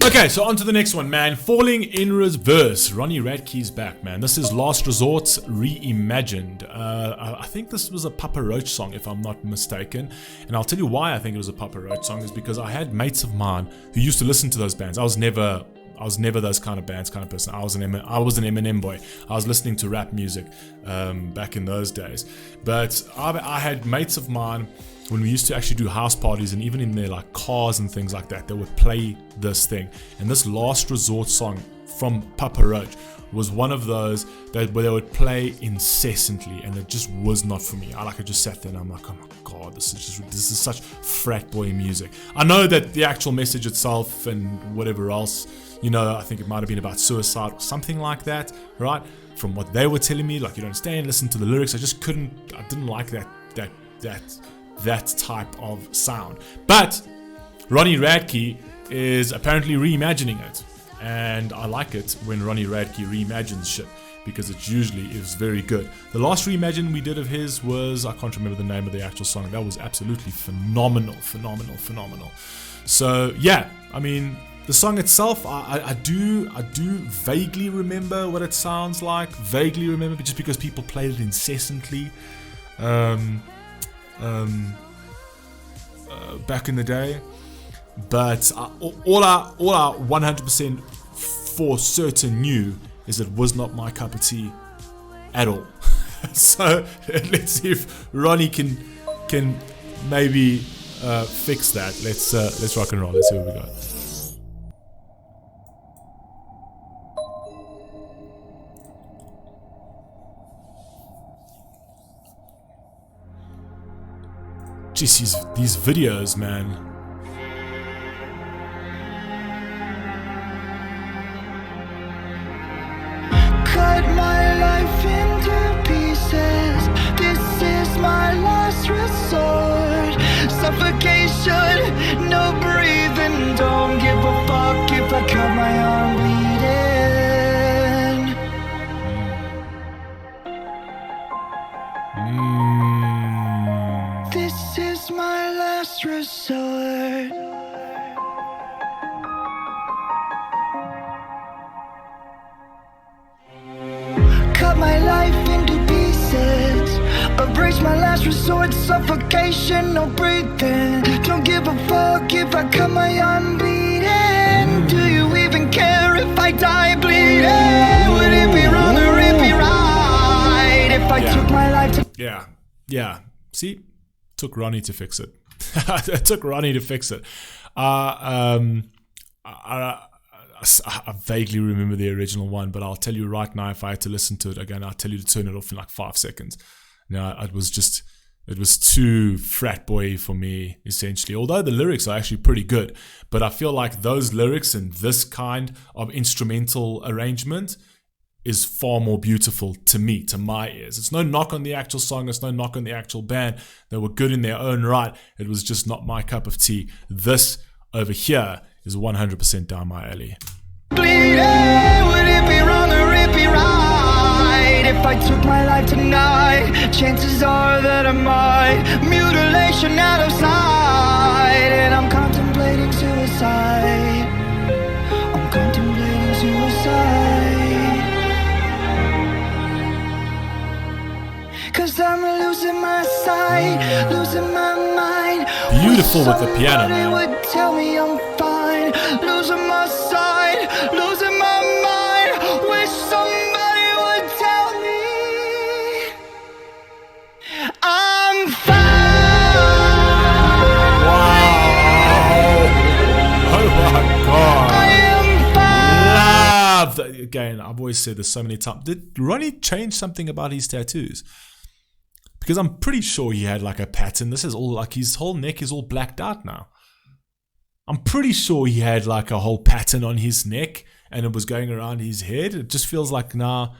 Okay, so on to the next one, man. Falling in Reverse. Ronnie Radke's back, man. This is Last Resort Reimagined. I think this was a Papa Roach song, if I'm not mistaken. And I'll tell you why I think it was a Papa Roach song is because I had mates of mine who used to listen to those bands. I was never those kind of bands kind of person. I was an Eminem boy. I was listening to rap music back in those days. But I had mates of mine when we used to actually do house parties, and even in their like cars and things like that, they would play this thing. And this Last Resort song from Papa Roach was one of those where they would play incessantly, and it just was not for me. I just sat there and I'm like, oh my god, this is such frat boy music. I know that the actual message itself and whatever else, you know, I think it might have been about suicide or something like that, right? From what they were telling me, like, you don't understand, listen to the lyrics. I didn't like that type of sound. But Ronnie Radke is apparently reimagining it, and I like it when Ronnie Radke reimagines shit because it usually is very good. The last reimagine we did of his was, I can't remember the name of the actual song. That was absolutely phenomenal. So yeah, I mean, the song itself, I do vaguely remember what it sounds like. Vaguely remember, just because people played it incessantly. Back in the day, but all I 100% for certain knew is it was not my cup of tea at all. So let's see if Ronnie can maybe fix that. Let's rock and roll. Let's see what we got. Jeez, these videos, man. Cut my life into pieces. This is my last resort. Suffocation, no breathing. Don't give a fuck if I cut my arm bleeding. This is my last resort. Cut my life into pieces. Embrace my last resort. Suffocation, no breathing. Don't give a fuck if I cut my arm bleeding. Do you even care if I die bleeding? Would it be wrong or it be right if I took my life to... Yeah. See? Took Ronnie to fix it. It took Ronnie to fix it. I vaguely remember the original one, but I'll tell you right now, if I had to listen to it again, I'll tell you to turn it off in like 5 seconds. Now, it was too frat boy for me, essentially. Although the lyrics are actually pretty good, but I feel like those lyrics and this kind of instrumental arrangement is far more beautiful to me, to my ears. It's no knock on the actual song, it's no knock on the actual band. They were good in their own right. It was just not my cup of tea. This over here is 100% down my alley. Bleeding, would it be wrong or it be right if I took my life tonight? Chances are that I might. Mutilation out of sight, and I'm contemplating suicide. I'm contemplating suicide. 'Cause I'm losing my sight, losing my mind. Beautiful with the piano, man. Would tell me I'm fine. Losing my sight, losing my mind. Wish somebody would tell me I'm fine. Wow! Oh my god! I am fine. Love that. Again, I've always said this so many times. Did Ronnie change something about his tattoos? Because I'm pretty sure he had like a pattern. This is all like his whole neck is all blacked out now. I'm pretty sure he had like a whole pattern on his neck and it was going around his head. It just feels like, nah,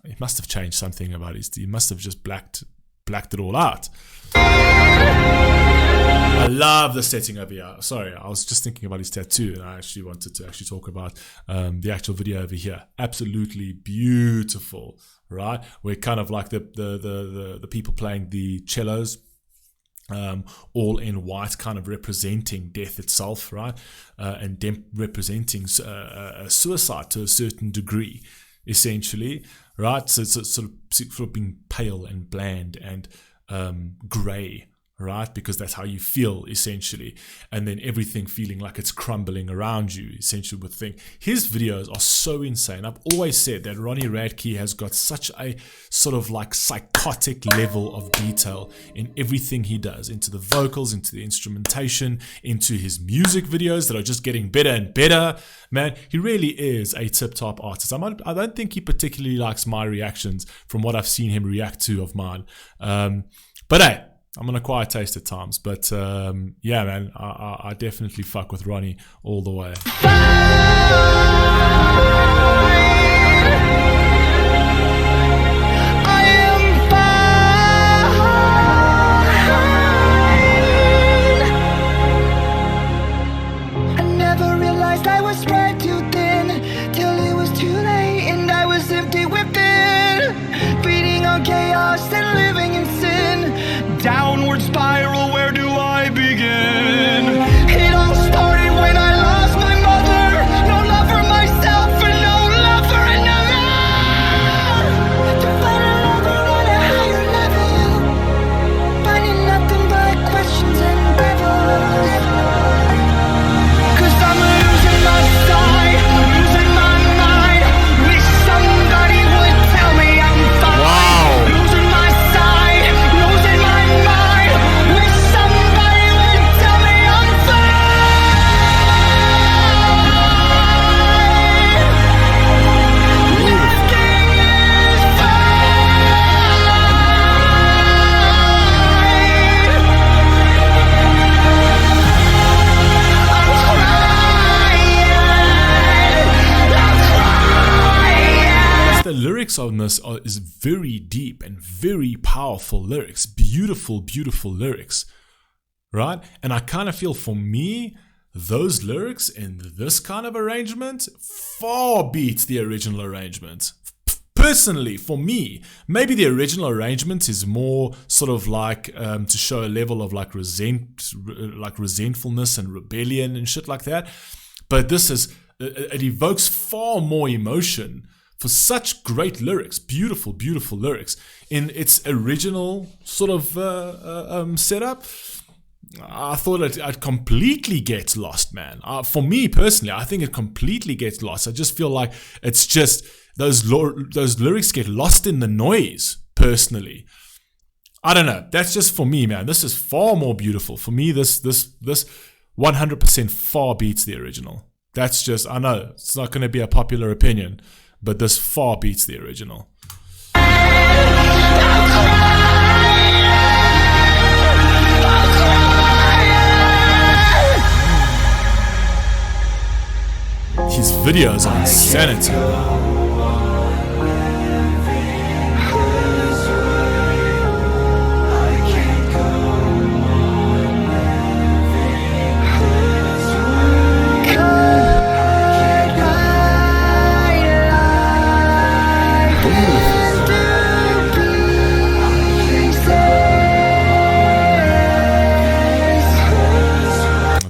he must have changed something about he must have just blacked it all out. I love the setting over here. Sorry, I was just thinking about his tattoo and I actually wanted to actually talk about the actual video over here. Absolutely beautiful, right? Where kind of like the people playing the cellos all in white, kind of representing death itself, right? And representing suicide to a certain degree, essentially, right? So it's sort of being pale and bland and grey, right? Because that's how you feel, essentially. And then everything feeling like it's crumbling around you, essentially, with thing. His videos are so insane. I've always said that Ronnie Radke has got such a sort of like psychotic level of detail in everything he does, into the vocals, into the instrumentation, into his music videos that are just getting better and better. Man, he really is a tip-top artist. I don't think he particularly likes my reactions from what I've seen him react to of mine. But hey, I'm an acquired taste at times, but yeah, man, I definitely fuck with Ronnie all the way. I never realized I was spread too thin till it was too late and I was empty within, feeding on chaos and living in sin. Downward spiral, where do I begin? It all started when I lost my mother. No love for myself and no love for another. To find a lover on a higher level, finding nothing but questions and devils. 'Cause I'm losing my sight, losing my mind. Wish somebody would tell me I'm fine. Wow. Losing my sight, losing my mind. Wish somebody would tell me I'm fine. Nothing is The lyrics on this is very deep and very powerful lyrics. Beautiful, beautiful lyrics, right? And I kind of feel, for me, those lyrics in this kind of arrangement far beats the original arrangement. Personally, for me, maybe the original arrangement is more sort of like to show a level of like resentfulness and rebellion and shit like that. But this it evokes far more emotion for such great lyrics, beautiful, beautiful lyrics in its original sort of setup. I thought it completely gets lost, man. For me personally, I think it completely gets lost. I just feel like it's just those lyrics get lost in the noise. Personally, I don't know. That's just for me, man. This is far more beautiful for me. This 100% far beats the original. That's just, I know it's not going to be a popular opinion, but this far beats the original. His videos are insanity.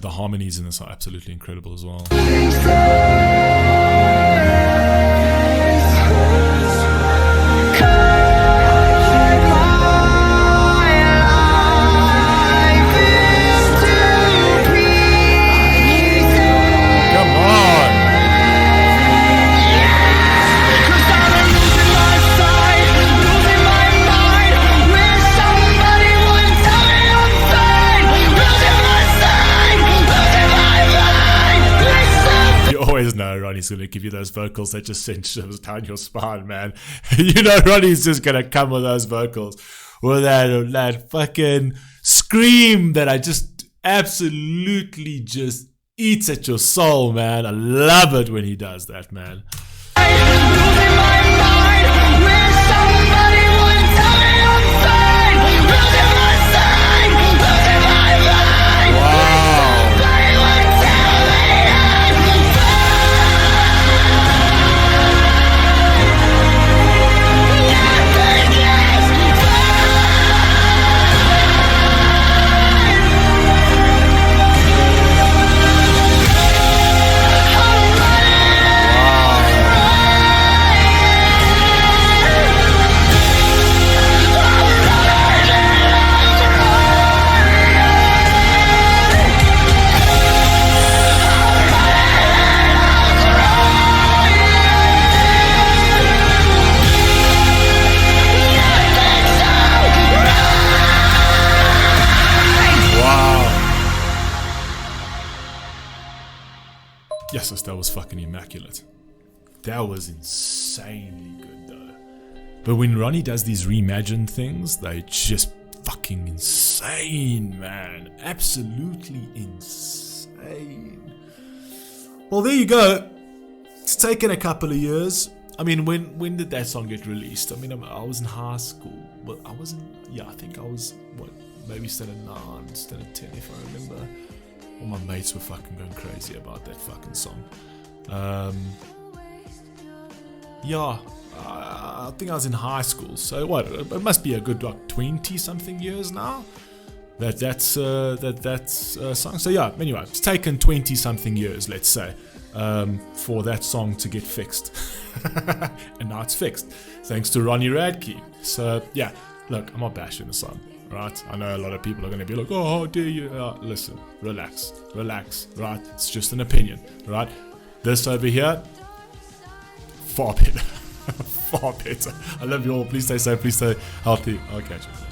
The harmonies in this are absolutely incredible as well. No, Ronnie's going to give you those vocals that just send shivers down your spine, man. You know Ronnie's just going to come with those vocals with that fucking scream that I just absolutely just eats at your soul, man. I love it when he does that, man. Yes, that was fucking immaculate. That was insanely good though. But when Ronnie does these reimagined things, they just fucking insane, man. Absolutely insane. Well, there you go. It's taken a couple of years. I mean, when did that song get released? I mean, I was in high school. But I wasn't, I think I was, maybe standard 9, standard 10 if I remember. All my mates were fucking going crazy about that fucking song. I think I was in high school, so it must be a good 20 something years now that's song. So yeah, anyway, it's taken 20 something years, let's say, for that song to get fixed. And now it's fixed thanks to Ronnie Radke. So yeah, look, I'm not bashing the song, right? I know a lot of people are going to be like, oh, how dare you? Listen, relax, right? It's just an opinion, right? This over here, far better. Far better. I love you all. Please stay safe. Please stay healthy. I'll catch you.